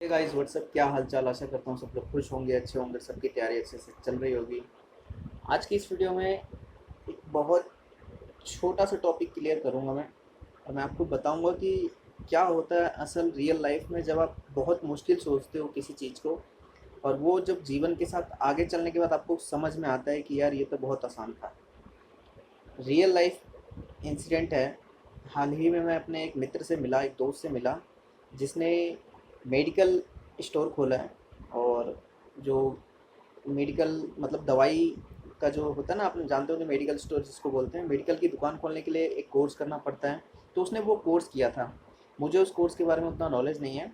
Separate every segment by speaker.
Speaker 1: Hey guys what's up, क्या हाल चाल। आशा करता हूँ सब लोग खुश होंगे, अच्छे होंगे, सबकी तैयारी अच्छे से चल रही होगी। आज की इस वीडियो में एक बहुत छोटा सा टॉपिक क्लियर करूँगा मैं, और मैं आपको बताऊँगा कि क्या होता है असल रियल लाइफ में जब आप बहुत मुश्किल सोचते हो किसी चीज़ को, और वो जब जीवन के साथ आगे चलने के बाद आपको समझ में आता है कि यार ये तो बहुत आसान था। रियल लाइफ इंसिडेंट है। हाल ही में मैं अपने एक मित्र से मिला, एक दोस्त से मिला, जिसने मेडिकल स्टोर खोला है। और जो मेडिकल मतलब दवाई का जो होता है ना, आप जानते हो कि मेडिकल स्टोर जिसको बोलते हैं, मेडिकल की दुकान खोलने के लिए एक कोर्स करना पड़ता है। तो उसने वो कोर्स किया था। मुझे उस कोर्स के बारे में उतना नॉलेज नहीं है,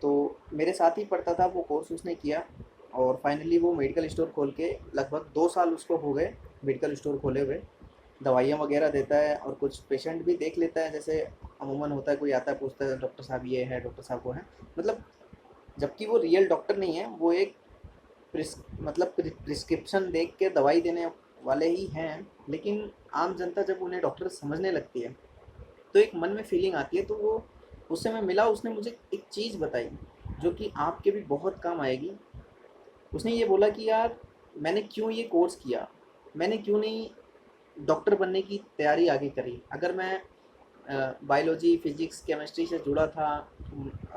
Speaker 1: तो मेरे साथ ही पढ़ता था, वो कोर्स उसने किया। और फाइनली वो मेडिकल स्टोर खोल के लगभग 2 साल उसको हो गए मेडिकल स्टोर खोले हुए। दवाइयाँ वगैरह देता है और कुछ पेशेंट भी देख लेता है, जैसे अमूमन होता है, कोई आता है पूछता है डॉक्टर साहब ये है, डॉक्टर साहब वो है। मतलब जबकि वो रियल डॉक्टर नहीं है, वो एक प्रिस्क्रिप्शन देख के दवाई देने वाले ही हैं। लेकिन आम जनता जब उन्हें डॉक्टर समझने लगती है तो एक मन में फीलिंग आती है। तो वो उससे मैं मिला, उसने मुझे एक चीज़ बताई जो कि आपके भी बहुत काम आएगी। उसने ये बोला कि यार, मैंने क्यों ये कोर्स किया, मैंने क्यों नहीं डॉक्टर बनने की तैयारी आगे करी। अगर मैं बायोलॉजी, फिजिक्स, केमिस्ट्री से जुड़ा था,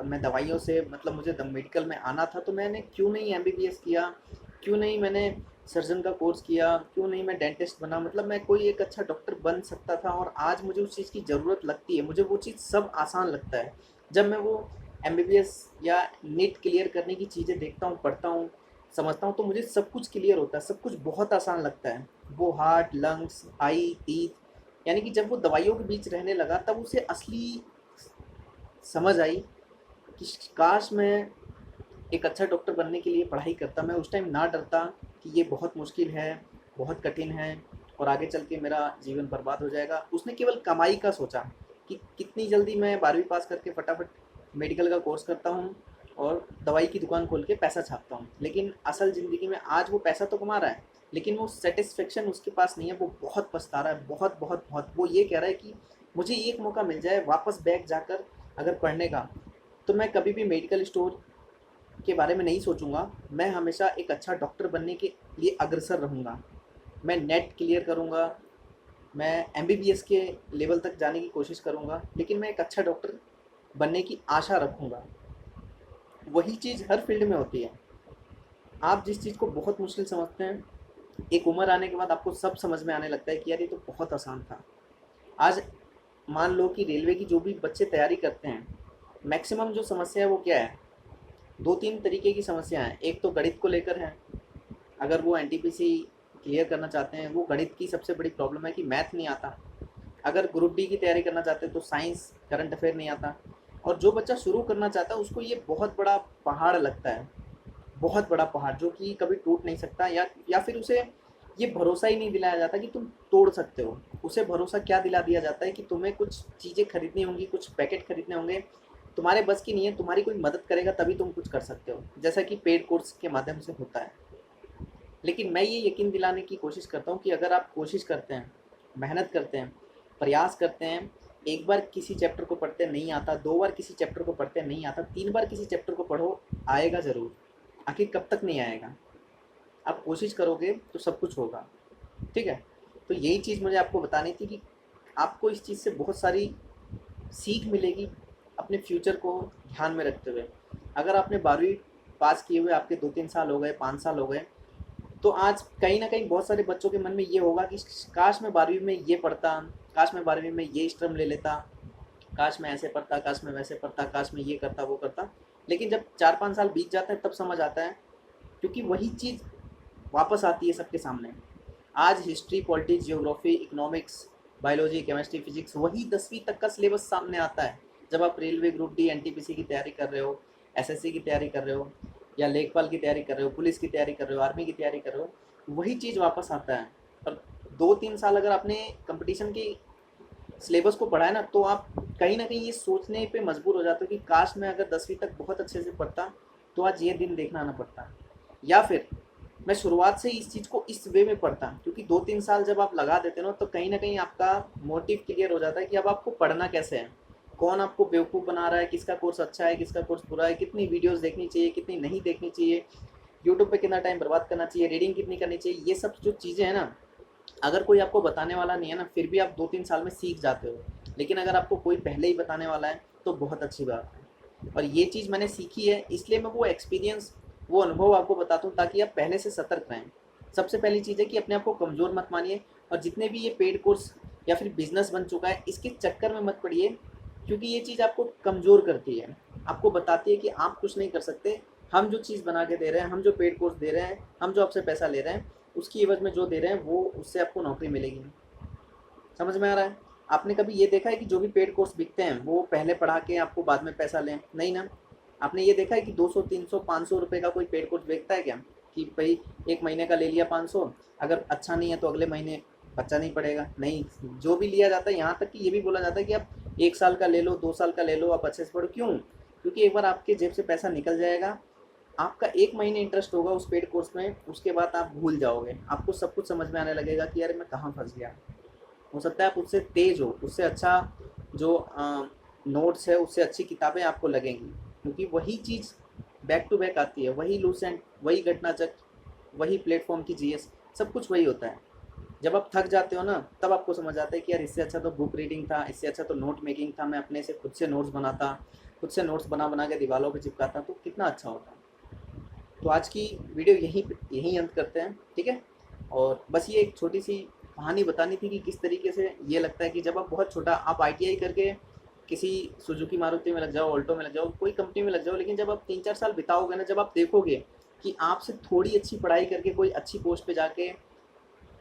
Speaker 1: मैं दवाइयों से मतलब मुझे मेडिकल में आना था, तो मैंने क्यों नहीं एमबीबीएस किया, क्यों नहीं मैंने सर्जन का कोर्स किया, क्यों नहीं मैं डेंटिस्ट बना। मतलब मैं कोई एक अच्छा डॉक्टर बन सकता था, और आज मुझे उस चीज़ की ज़रूरत लगती है, मुझे वो चीज़ सब आसान लगता है। जब मैं वो एमबीबीएस या नीट क्लियर करने की चीज़ें देखता हूँ, पढ़ता हूँ, समझता हूँ, तो मुझे सब कुछ क्लियर होता है, सब कुछ बहुत आसान लगता है। वो हार्ट, लंग्स, आई, टीथ, यानी कि जब वो दवाइयों के बीच रहने लगा तब उसे असली समझ आई कि काश मैं एक अच्छा डॉक्टर बनने के लिए पढ़ाई करता, मैं उस टाइम ना डरता कि ये बहुत मुश्किल है, बहुत कठिन है, और आगे चल के मेरा जीवन बर्बाद हो जाएगा। उसने केवल कमाई का सोचा कि कितनी जल्दी मैं 12वीं पास करके फटाफट मेडिकल का कोर्स करता हूँ और दवाई की दुकान खोल के पैसा छापता हूँ। लेकिन असल ज़िंदगी में आज वो पैसा तो कमा रहा है, लेकिन वो सेटिस्फेक्शन उसके पास नहीं है। वो बहुत पछता रहा है, बहुत बहुत बहुत। वो ये कह रहा है कि मुझे एक मौका मिल जाए वापस बैक जाकर अगर पढ़ने का, तो मैं कभी भी मेडिकल स्टोर के बारे में नहीं सोचूंगा। मैं हमेशा एक अच्छा डॉक्टर बनने के लिए अग्रसर रहूँगा। मैं नेट क्लियर करूँगा, मैं एमबीबीएस के लेवल तक जाने की कोशिश करूँगा, लेकिन मैं एक अच्छा डॉक्टर बनने की आशा रखूँगा। वही चीज़ हर फील्ड में होती है। आप जिस चीज़ को बहुत मुश्किल समझते हैं, एक उम्र आने के बाद आपको सब समझ में आने लगता है कि यार ये तो बहुत आसान था। आज मान लो कि रेलवे की जो भी बच्चे तैयारी करते हैं, मैक्सिमम जो समस्या है वो क्या है? 2-3 तरीके की समस्या है। एक तो गणित को लेकर है। अगर वो एनटीपीसी क्लियर करना चाहते हैं, वो गणित की सबसे बड़ी प्रॉब्लम है कि मैथ नहीं आता। अगर ग्रुप डी की तैयारी करना चाहते हैं तो साइंस, करंट अफेयर नहीं आता। और जो बच्चा शुरू करना चाहता है उसको ये बहुत बड़ा पहाड़ लगता है, बहुत बड़ा पहाड़ जो कि कभी टूट नहीं सकता। या फिर उसे ये भरोसा ही नहीं दिलाया जाता कि तुम तोड़ सकते हो। उसे भरोसा क्या दिला दिया जाता है कि तुम्हें कुछ चीज़ें खरीदनी होंगी, कुछ पैकेट खरीदने होंगे, तुम्हारे बस की नहीं है, तुम्हारी कोई मदद करेगा तभी तुम कुछ कर सकते हो, जैसा कि पेड कोर्स के माध्यम से होता है। लेकिन मैं ये यकीन दिलाने की कोशिश करता हूँ कि अगर आप कोशिश करते हैं, मेहनत करते हैं, प्रयास करते हैं, एक बार किसी चैप्टर को पढ़ते नहीं आता, 2 बार किसी चैप्टर को पढ़ते नहीं आता, 3 बार किसी चैप्टर को पढ़ो, आएगा ज़रूर। आखिर कब तक नहीं आएगा? आप कोशिश करोगे तो सब कुछ होगा। ठीक है? तो यही चीज़ मुझे आपको बतानी थी कि आपको इस चीज़ से बहुत सारी सीख मिलेगी अपने फ्यूचर को ध्यान में रखते हुए। अगर आपने 12वीं पास किए हुए आपके 2-3 साल हो गए, 5 साल हो गए, तो आज कहीं न कहीं बहुत सारे बच्चों के मन में ये होगा कि काश मैं 12वीं में ये पढ़ता, काश मैं 12वीं में ये स्ट्रीम ले लेता, काश मैं ऐसे पढ़ता, काश मैं वैसे पढ़ता, काश मैं ये करता, वो करता। लेकिन जब 4-5 साल बीत जाते हैं तब समझ आता है, क्योंकि वही चीज़ वापस आती है सबके सामने। आज history, politics, geography, economics, biology, chemistry, physics, वही 10वीं तक का सिलेबस सामने आता है। जब आप रेलवे, ग्रुप डी, एनटीपीसी की तैयारी कर रहे हो, एसएससी की तैयारी कर रहे हो, या लेखपाल की तैयारी कर रहे हो, पुलिस की तैयारी कर रहे हो, आर्मी की तैयारी कर रहे हो, वही चीज़ वापस आता है। और 2-3 साल अगर आपने कंपटीशन की सिलेबस को पढ़ा है ना, तो आप कहीं न कहीं ये सोचने पे मजबूर हो जाते हो कि काश मैं अगर 10वीं तक बहुत अच्छे से पढ़ता, तो आज ये दिन देखना ना पड़ता। या फिर मैं शुरुआत से ही इस चीज़ को इस वे में पढ़ता, क्योंकि 2-3 साल जब आप लगा देते हो ना, तो कहीं न कहीं आपका मोटिव क्लियर हो जाता है कि अब आपको पढ़ना कैसे है, कौन आपको बेवकूफ़ बना रहा है, किसका कोर्स अच्छा है, किसका कोर्स बुरा है, कितनी वीडियोस देखनी चाहिए, कितनी नहीं देखनी चाहिए, यूट्यूब पे कितना टाइम बर्बाद करना चाहिए, रीडिंग कितनी करनी चाहिए, ये सब जो चीज़ें हैं ना, अगर कोई आपको बताने वाला नहीं है ना, फिर भी आप 2-3 साल में सीख जाते हो। लेकिन अगर आपको कोई पहले ही बताने वाला है तो बहुत अच्छी बात है। और ये चीज़ मैंने सीखी है, इसलिए मैं वो एक्सपीरियंस, वो अनुभव आपको बताता हूँ ताकि आप पहले से सतर्क रहें। सबसे पहली चीज़ है कि अपने आप को कमज़ोर मत मानिए, और जितने भी ये पेड कोर्स या फिर बिज़नेस बन चुका है, इसके चक्कर में मत पड़िए, क्योंकि ये चीज़ आपको कमज़ोर करती है। आपको बताती है कि आप कुछ नहीं कर सकते, हम जो चीज़ बना के दे रहे हैं, हम जो पेड कोर्स दे रहे हैं, हम जो आपसे पैसा ले रहे हैं, उसकी एवज़ में जो दे रहे हैं वो उससे आपको नौकरी मिलेगी। समझ में आ रहा है? आपने कभी ये देखा है कि जो भी पेड कोर्स बिकते हैं वो पहले पढ़ा के आपको बाद में पैसा लें? नहीं ना। आपने ये देखा है कि 200, 300, 500 रुपये का कोई पेड कोर्स बिकता है क्या? कि भाई 1 महीने का ले लिया 500, अगर अच्छा नहीं है तो अगले महीने बच्चा नहीं पड़ेगा। नहीं, जो भी लिया जाता है, यहाँ तक कि ये भी बोला जाता है कि आप 1 साल का ले लो, 2 साल का ले लो, आप अच्छे से पढ़ो। क्यों? क्योंकि एक बार आपके जेब से पैसा निकल जाएगा, आपका 1 महीने इंटरेस्ट होगा उस पेड कोर्स में, उसके बाद आप भूल जाओगे। आपको सब कुछ समझ में आने लगेगा कि यार मैं कहाँ फँस गया। हो सकता है आप उससे तेज़ हो, उससे अच्छा जो नोट्स है, उससे अच्छी किताबें आपको लगेंगी, क्योंकि वही चीज़ बैक टू बैक आती है, वही लूसेंट, वही घटनाचक्र, वही प्लेटफॉर्म की जीएस, सब कुछ वही होता है। जब आप थक जाते हो ना, तब आपको समझ आता है कि यार इससे अच्छा तो बुक रीडिंग था, इससे अच्छा तो नोट मेकिंग था, मैं अपने से खुद से नोट्स बनाता, खुद से नोट्स बना बना के दीवारों पे चिपकाता, तो कितना अच्छा होता। तो आज की वीडियो यहीं अंत करते हैं, ठीक है। और बस ये एक छोटी सी कहानी बतानी थी कि किस तरीके से ये लगता है कि जब आप बहुत छोटा, आप आईटीआई करके किसी सुजुकी मारुति में लग जाओ, ऑल्टो में लग जाओ, कोई कंपनी में लग जाओ, लेकिन जब आप 3-4 साल बिताओगे ना, जब आप देखोगे कि आपसे थोड़ी अच्छी पढ़ाई करके कोई अच्छी पोस्ट पे जाके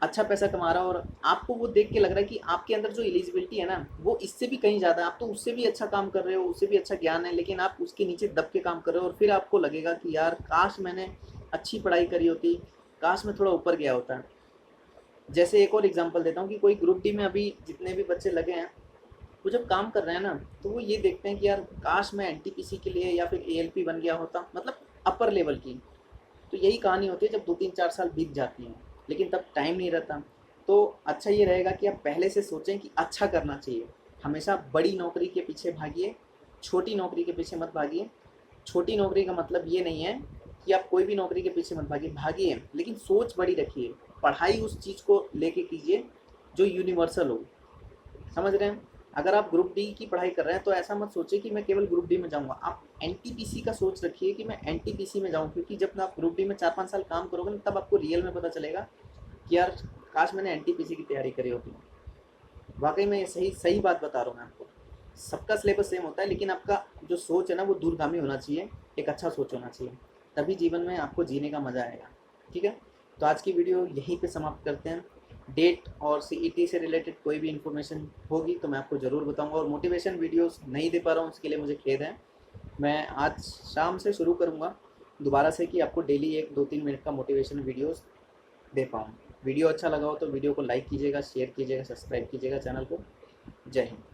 Speaker 1: अच्छा पैसा कमा रहा है, और आपको वो देख के लग रहा है कि आपके अंदर जो एलिजिबिलिटी है ना, वो इससे भी कहीं ज़्यादा है, आप तो उससे भी अच्छा काम कर रहे हो, उससे भी अच्छा ज्ञान है, लेकिन आप उसके नीचे दब के काम कर रहे हो, और फिर आपको लगेगा कि यार काश मैंने अच्छी पढ़ाई करी होती, काश मैं थोड़ा ऊपर गया होता। जैसे एक और एग्जांपल देता हूँ कि कोई ग्रुप डी में अभी जितने भी बच्चे लगे हैं, वो जब काम कर रहे हैं ना, तो वो ये देखते हैं कि यार काश मैं एनटीपीसी के लिए या फिर एएलपी बन गया होता, मतलब अपर लेवल की। तो यही कहानी होती है जब 2-3-4 साल बीत जाती हैं, लेकिन तब टाइम नहीं रहता। तो अच्छा ये रहेगा कि आप पहले से सोचें कि अच्छा करना चाहिए। हमेशा बड़ी नौकरी के पीछे भागिए, छोटी नौकरी के पीछे मत भागिए। छोटी नौकरी का मतलब ये नहीं है कि आप कोई भी नौकरी के पीछे मत भागिए, लेकिन सोच बड़ी रखिए। पढ़ाई उस चीज़ को लेके कीजिए जो यूनिवर्सल हो। समझ रहे हैं? अगर आप ग्रुप डी की पढ़ाई कर रहे हैं तो ऐसा मत सोचिए कि मैं केवल ग्रुप डी में जाऊंगा। आप एनटीपीसी का सोच रखिए कि मैं एनटीपीसी में जाऊं, क्योंकि जब आप ग्रुप डी में 4-5 साल काम करोगे ना, तब आपको रियल में पता चलेगा कि यार काश मैंने एनटीपीसी की तैयारी करी होती। वाकई में सही सही बात बता रहा हूँ मैं आपको। सबका सिलेबस सेम होता है, लेकिन आपका जो सोच है ना, वो दूरगामी होना चाहिए, एक अच्छा सोच होना चाहिए, तभी जीवन में आपको जीने का मज़ा आएगा। ठीक है, तो आज की वीडियो यहीं पे समाप्त करते हैं। डेट और सीईटी से रिलेटेड कोई भी इन्फॉर्मेशन होगी तो मैं आपको ज़रूर बताऊंगा, और मोटिवेशन वीडियोस नहीं दे पा रहा हूँ, उसके लिए मुझे खेद है। मैं आज शाम से शुरू करूँगा दोबारा से कि आपको डेली 1-2-3 मिनट का मोटिवेशन वीडियोस दे पाऊँ। वीडियो अच्छा लगा हो तो वीडियो को लाइक कीजिएगा, शेयर कीजिएगा, सब्सक्राइब कीजिएगा चैनल को। जय हिंद।